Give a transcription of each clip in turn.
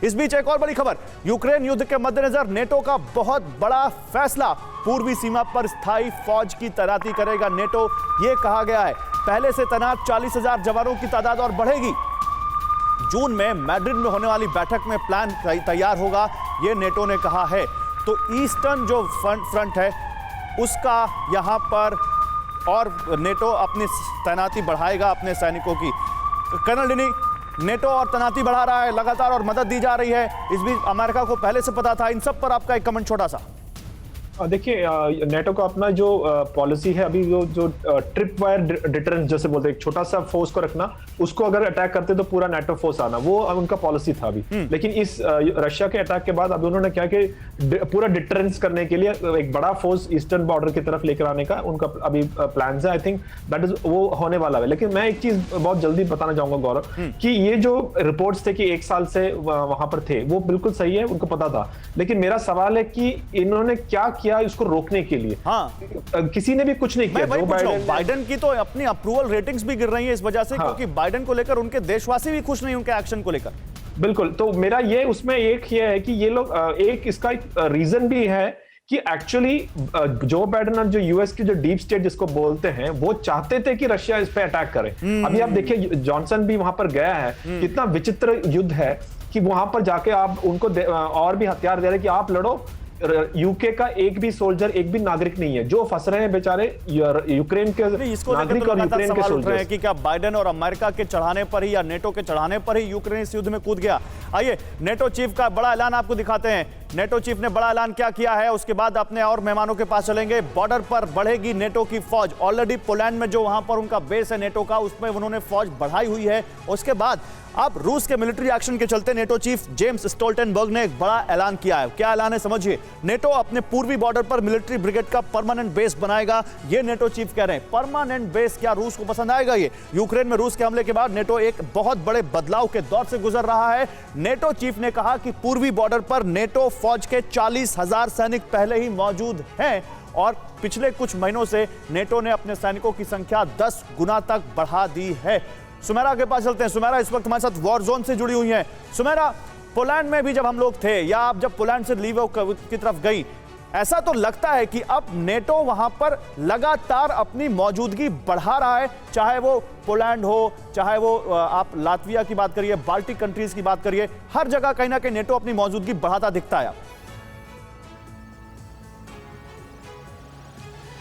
इस बीच एक और बड़ी खबर, यूक्रेन युद्ध के मद्देनजर नेटो का बहुत बड़ा फैसला, पूर्वी सीमा पर स्थायी फौज की तैनाती करेगा नेटो, यह कहा गया है। पहले से तैनात 40,000 जवानों की तादाद और बढ़ेगी। जून में मैड्रिड में होने वाली बैठक में प्लान तैयार होगा, यह नेटो ने कहा है। तो ईस्टर्न जो फ्रंट है उसका यहां पर और नेटो अपनी तैनाती बढ़ाएगा अपने सैनिकों की। कर्नल डिनी, नेटो और तैनाती बढ़ा रहा है लगातार और मदद दी जा रही है, इस बीच अमेरिका को पहले से पता था, इन सब पर आपका एक कमेंट छोटा सा। देखिए, नेटो का अपना जो पॉलिसी है अभी जो ट्रिप वायर डिटरेंस जैसे बोलते हैं, एक छोटा सा फोर्स को रखना, उसको अगर अटैक करते तो पूरा नेटो फोर्स आना, वो उनका पॉलिसी था अभी। लेकिन इस रशिया के अटैक के बाद अभी उन्होंने क्या कि पूरा डिटरेंस करने के लिए एक बड़ा फोर्स ईस्टर्न बॉर्डर की तरफ लेकर आने का उनका अभी प्लान है। आई थिंक दैट इज वो होने वाला है। लेकिन मैं एक चीज बहुत जल्दी बताना चाहूंगा गौरव, कि ये जो रिपोर्ट्स थे कि 1 साल से वहां पर थे, वो बिल्कुल सही है, उनको पता था। लेकिन मेरा सवाल है कि इन्होंने क्या किया इसको रोकने के लिए? किसी ने भी कुछ नहीं किया। बाइडेन की तो अपनी अप्रूवल रेटिंग्स भी गिर रही है इस वजह से, क्योंकि बाइडेन को लेकर उनके देशवासी भी खुश नहीं उनके एक्शन को लेकर। बिल्कुल, तो मेरा ये उसमें एक ये है कि ये लोग एक इसका रीजन भी है कि एक्चुअली जो बाइडेन और जो यूएस की जो डीप स्टेट जिसको बोलते हैं, वो चाहते थे कि रशिया इस पे अटैक करे। अभी आप देखिए, जॉनसन भी वहां पर गया है, कितना विचित्र युद्ध है कि वहां पर जाके आप उनको और भी हथियार दे रहे कि आप लड़ो। यूके का एक भी सोल्जर, एक भी नागरिक नहीं है, जो फंस रहे हैं बेचारे यूक्रेन के नागरिक और यूक्रेन के सोल्जर हैं। कि क्या बाइडेन और अमेरिका के चढ़ाने पर ही या नेटो के चढ़ाने पर ही यूक्रेन इस युद्ध में कूद गया? आइए नेटो चीफ का बड़ा ऐलान आपको दिखाते हैं। नेटो चीफ ने बड़ा ऐलान क्या किया है, उसके बाद अपने और मेहमानों के पास चलेंगे। बॉर्डर पर बढ़ेगी नेटो की फौज। ऑलरेडी पोलैंड में जो वहां पर उनका बेस है नेटो का, उसमें उन्होंने फौज बढ़ाई हुई है। उसके बाद अब रूस के मिलिट्री एक्शन के चलते नेटो चीफ जेम्स स्टोल्टनबर्ग ने एक बड़ा ऐलान किया है। क्या ऐलान है समझिए। नेटो अपने पूर्वी बॉर्डर पर मिलिट्री ब्रिगेड का परमानेंट बेस बनाएगा, ये नेटो चीफ कह रहे हैं। परमानेंट बेस, क्या रूस को पसंद आएगा ये? यूक्रेन में रूस के हमले के बाद नेटो एक बहुत बड़े बदलाव के दौर से गुजर रहा है। नेटो चीफ ने कहा कि पूर्वी बॉर्डर पर नेटो फौज के 40,000 सैनिक पहले ही मौजूद हैं और पिछले कुछ महीनों से नेटो ने अपने सैनिकों की संख्या 10 गुना तक बढ़ा दी है। सुमेरा के पास चलते हैं। सुमेरा इस वक्त हमारे साथ वॉर जोन से जुड़ी हुई हैं। सुमेरा, पोलैंड में भी जब हम लोग थे, या आप जब पोलैंड से लीव की तरफ गई, ऐसा तो लगता है कि अब नेटो वहां पर लगातार अपनी मौजूदगी बढ़ा रहा है, चाहे वो पोलैंड हो, चाहे वो आप लातविया की बात करिए, बाल्टिक कंट्रीज की बात करिए, हर जगह कहीं ना कहीं नेटो अपनी मौजूदगी बढ़ाता दिखता है।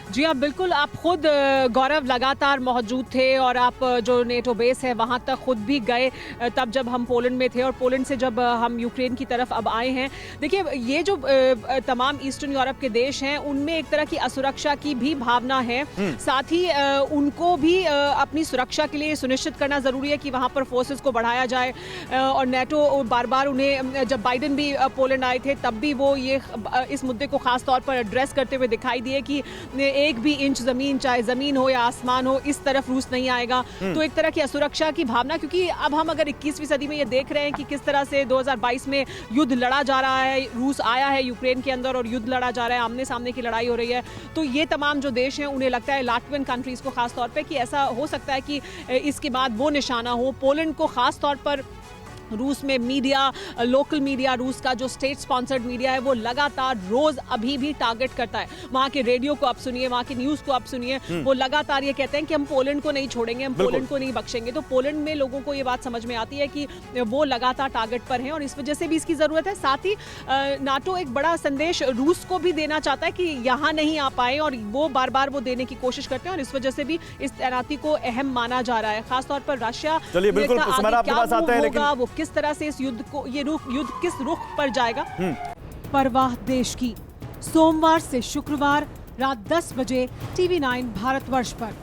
जी हाँ, बिल्कुल। आप खुद गौरव लगातार मौजूद थे और आप जो नेटो बेस है वहाँ तक खुद भी गए तब जब हम पोलैंड में थे, और पोलैंड से जब हम यूक्रेन की तरफ अब आए हैं। देखिए, ये जो तमाम ईस्टर्न यूरोप के देश हैं, उनमें एक तरह की असुरक्षा की भी भावना है। साथ ही उनको भी अपनी सुरक्षा के लिए सुनिश्चित करना ज़रूरी है कि वहाँ पर फोर्सेस को बढ़ाया जाए। और नेटो बार बार उन्हें, जब बाइडेन भी पोलैंड आए थे तब भी वो ये इस मुद्दे को खास तौर पर एड्रेस करते हुए दिखाई दिए कि एक भी इंच जमीन, चाहे जमीन हो या आसमान हो, इस तरफ रूस नहीं आएगा। तो एक तरह की असुरक्षा की भावना, क्योंकि अब हम अगर 21वीं सदी में ये देख रहे हैं कि किस तरह से 2022 में युद्ध लड़ा जा रहा है, रूस आया है यूक्रेन के अंदर और युद्ध लड़ा जा रहा है, आमने सामने की लड़ाई हो रही है। तो ये तमाम जो देश हैं, उन्हें लगता है, लाटवियन कंट्रीज को खास तौर पे, कि ऐसा हो सकता है कि इसके बाद वो निशाना हो। पोलैंड को खास तौर पर रूस में मीडिया, लोकल मीडिया, रूस का जो स्टेट स्पॉन्सर्ड मीडिया है, वो लगातार रोज अभी भी टारगेट करता है। वहाँ के रेडियो को आप सुनिए, वहाँ की न्यूज़ को आप सुनिए, वो लगातार ये कहते हैं कि हम पोलैंड को नहीं छोड़ेंगे, हम पोलैंड को नहीं बख्शेंगे। तो पोलैंड में लोगों को ये बात समझ में आती है कि वो लगातार टारगेट पर हैं और इस वजह से भी इसकी ज़रूरत है। साथ ही नाटो एक बड़ा संदेश रूस को भी देना चाहता है कि यहाँ नहीं आ पाए, और वो बार बार वो देने की कोशिश करते हैं और इस वजह से भी इस तैनाती को अहम माना जा रहा है। खासतौर पर रशिया वो किस तरह से इस युद्ध को, ये युद्ध किस रुख पर जाएगा। परवाह देश की, सोमवार से शुक्रवार रात 10 बजे TV9 भारतवर्ष पर।